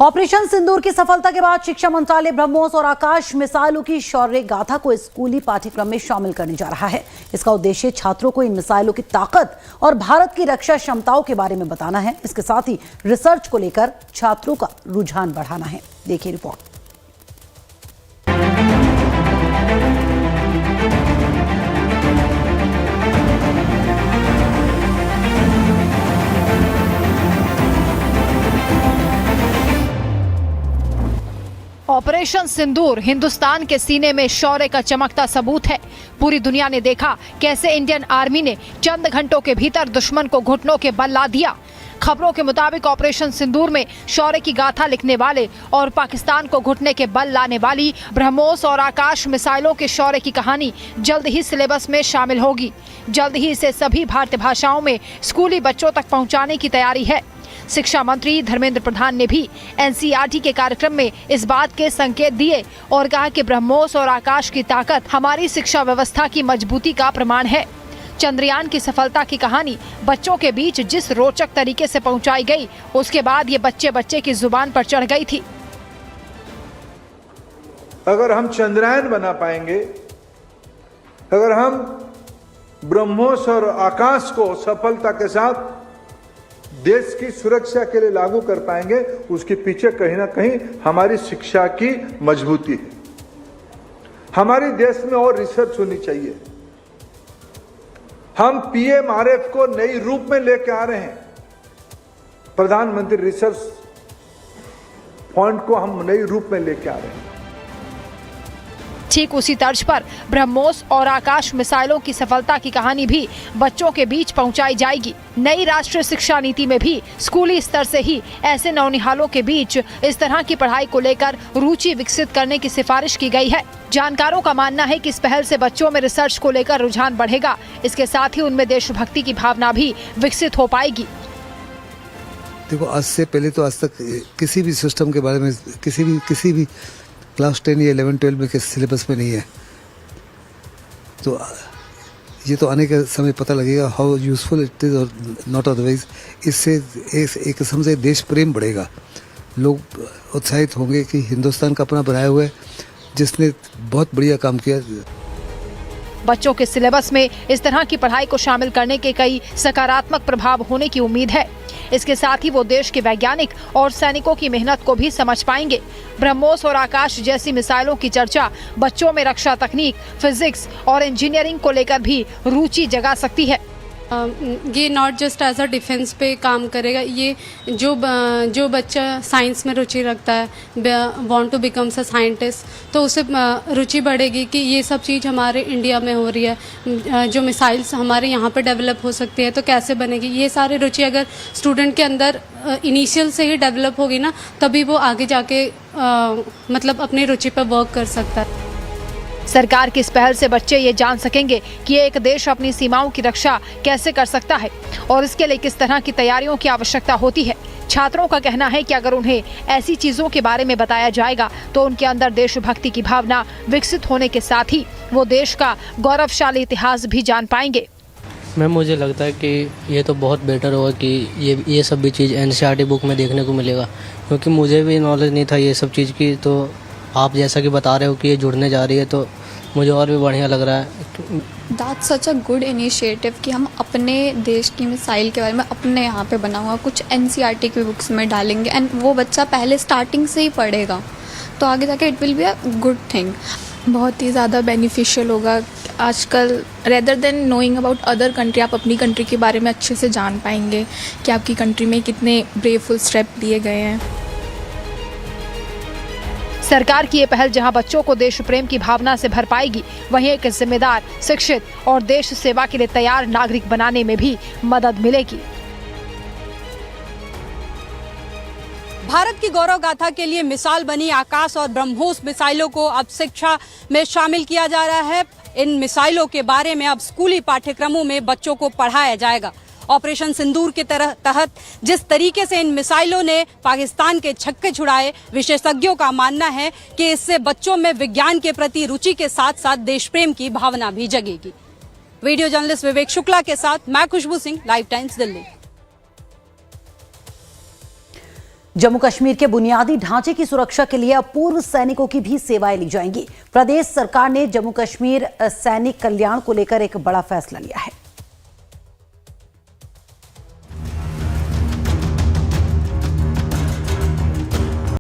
Operation सिंदूर की सफलता के बाद शिक्षा मंत्रालय ब्रह्मोस और आकाश मिसाइलों की शौर्य गाथा को स्कूली पाठ्यक्रम में शामिल करने जा रहा है। इसका उद्देश्य छात्रों को इन मिसाइलों की ताकत और भारत की रक्षा क्षमताओं के बारे में बताना है। इसके साथ ही रिसर्च को लेकर छात्रों का रुझान बढ़ाना है। देखिए रिपोर्ट। ऑपरेशन सिंदूर हिंदुस्तान के सीने में शौर्य का चमकता सबूत है। पूरी दुनिया ने देखा कैसे इंडियन आर्मी ने चंद घंटों के भीतर दुश्मन को घुटनों के बल ला दिया। खबरों के मुताबिक ऑपरेशन सिंदूर में शौर्य की गाथा लिखने वाले और पाकिस्तान को घुटने के बल लाने वाली ब्रह्मोस और आकाश मिसाइलों के शौर्य की कहानी जल्द ही सिलेबस में शामिल होगी। जल्द ही इसे सभी भारतीय भाषाओं में स्कूली बच्चों तक पहुँचाने की तैयारी है। शिक्षा मंत्री धर्मेंद्र प्रधान ने भी एनसीईआरटी के कार्यक्रम में इस बात के संकेत दिए और कहा कि ब्रह्मोस और आकाश की ताकत हमारी शिक्षा व्यवस्था की मजबूती का प्रमाण है। चंद्रयान की सफलता की कहानी बच्चों के बीच जिस रोचक तरीके से पहुंचाई गई, उसके बाद ये बच्चे की जुबान पर चढ़ गई थी। अगर हम चंद्रयान बना पाएंगे, अगर हम ब्रह्मोस और आकाश को सफलता के साथ देश की सुरक्षा के लिए लागू कर पाएंगे, उसके पीछे कहीं ना कहीं हमारी शिक्षा की मजबूती है। हमारे देश में और रिसर्च होनी चाहिए। हम पीएमआरएफ को नई रूप में लेके आ रहे हैं। प्रधानमंत्री रिसर्च फंड को हम नई रूप में लेके आ रहे हैं। ठीक उसी तर्ज पर ब्रह्मोस और आकाश मिसाइलों की सफलता की कहानी भी बच्चों के बीच पहुंचाई जाएगी। नई राष्ट्रीय शिक्षा नीति में भी स्कूली स्तर से ही ऐसे नौनिहालों के बीच इस तरह की पढ़ाई को लेकर रुचि विकसित करने की सिफारिश की गई है। जानकारों का मानना है कि इस पहल से बच्चों में रिसर्च को लेकर रुझान बढ़ेगा। इसके साथ ही उनमें देशभक्ति की भावना भी विकसित हो पाएगी। देखो, आज से पहले तो आज तक किसी भी सिस्टम के बारे में किसी भी क्लास 10 या 11-12 में के सिलेबस में नहीं है। तो ये तो आने के समय पता लगेगा हाउ यूजफुल इट इज़ और नॉट अदरवाइज। इससे एक किस्म से देश प्रेम बढ़ेगा। लोग उत्साहित होंगे कि हिंदुस्तान का अपना बनाया हुआ है, जिसने बहुत बढ़िया काम किया। बच्चों के सिलेबस में इस तरह की पढ़ाई को शामिल करने के कई सकारात्मक प्रभाव होने की उम्मीद है। इसके साथ ही वो देश के वैज्ञानिक और सैनिकों की मेहनत को भी समझ पाएंगे। ब्रह्मोस और आकाश जैसी मिसाइलों की चर्चा बच्चों में रक्षा तकनीक, फिजिक्स और इंजीनियरिंग को लेकर भी रुचि जगा सकती है। ये not just as a defence पे काम करेगा। ये जो बच्चा साइंस में रुचि रखता है, want to becomes a scientist, तो उसे रुचि बढ़ेगी कि ये सब चीज़ हमारे इंडिया में हो रही है। जो मिसाइल्स हमारे यहाँ पे डेवलप हो सकती है तो कैसे बनेगी, ये सारी रुचि अगर स्टूडेंट के अंदर इनिशियल से ही डेवलप होगी ना, तभी वो आगे जाके मतलब अपनी रुचि पर वर्क कर सकता है। सरकार की इस पहल से बच्चे ये जान सकेंगे कि एक देश अपनी सीमाओं की रक्षा कैसे कर सकता है और इसके लिए किस तरह की तैयारियों की आवश्यकता होती है। छात्रों का कहना है कि अगर उन्हें ऐसी चीजों के बारे में बताया जाएगा तो उनके अंदर देशभक्ति की भावना विकसित होने के साथ ही वो देश का गौरवशाली इतिहास भी जान पाएंगे। मैम, मुझे लगता है कि ये तो बहुत बेटर होगा कि ये सब भी चीज़ एनसीईआरटी बुक में देखने को मिलेगा, क्योंकि मुझे भी नॉलेज नहीं था ये सब चीज़ की। तो आप जैसा कि बता रहे हो कि ये जुड़ने जा रही है, तो मुझे और भी बढ़िया लग रहा है। That's such a good initiative कि हम अपने देश की मिसाइल के बारे में अपने यहाँ पे बना हुआ कुछ एनसीईआरटी की बुक्स में डालेंगे एंड वो बच्चा पहले स्टार्टिंग से ही पढ़ेगा तो आगे जाके it will be a good thing. बहुत ही ज़्यादा बेनिफिशियल होगा। आजकल rather than knowing about other country, आप अपनी कंट्री के बारे में अच्छे से जान पाएंगे कि आपकी कंट्री में कितने ब्रेवफुल स्टेप लिए गए हैं। सरकार की ये पहल जहां बच्चों को देश प्रेम की भावना से भर पाएगी, वहीं एक जिम्मेदार, शिक्षित और देश सेवा के लिए तैयार नागरिक बनाने में भी मदद मिलेगी। भारत की गौरव गाथा के लिए मिसाल बनी आकाश और ब्रह्मोस मिसाइलों को अब शिक्षा में शामिल किया जा रहा है। इन मिसाइलों के बारे में अब स्कूली पाठ्यक्रमों में बच्चों को पढ़ाया जाएगा। ऑपरेशन सिंदूर के तहत जिस तरीके से इन मिसाइलों ने पाकिस्तान के छक्के छुड़ाए, विशेषज्ञों का मानना है कि इससे बच्चों में विज्ञान के प्रति रुचि के साथ साथ देश प्रेम की भावना भी जगेगी। वीडियो जर्नलिस्ट विवेक शुक्ला के साथ मैं खुशबू सिंह, लाइव टाइम्स दिल्ली। जम्मू कश्मीर के बुनियादी ढांचे की सुरक्षा के लिए अब पूर्व सैनिकों की भी सेवाएं ली जाएंगी। प्रदेश सरकार ने जम्मू कश्मीर सैनिक कल्याण को लेकर एक बड़ा फैसला लिया है।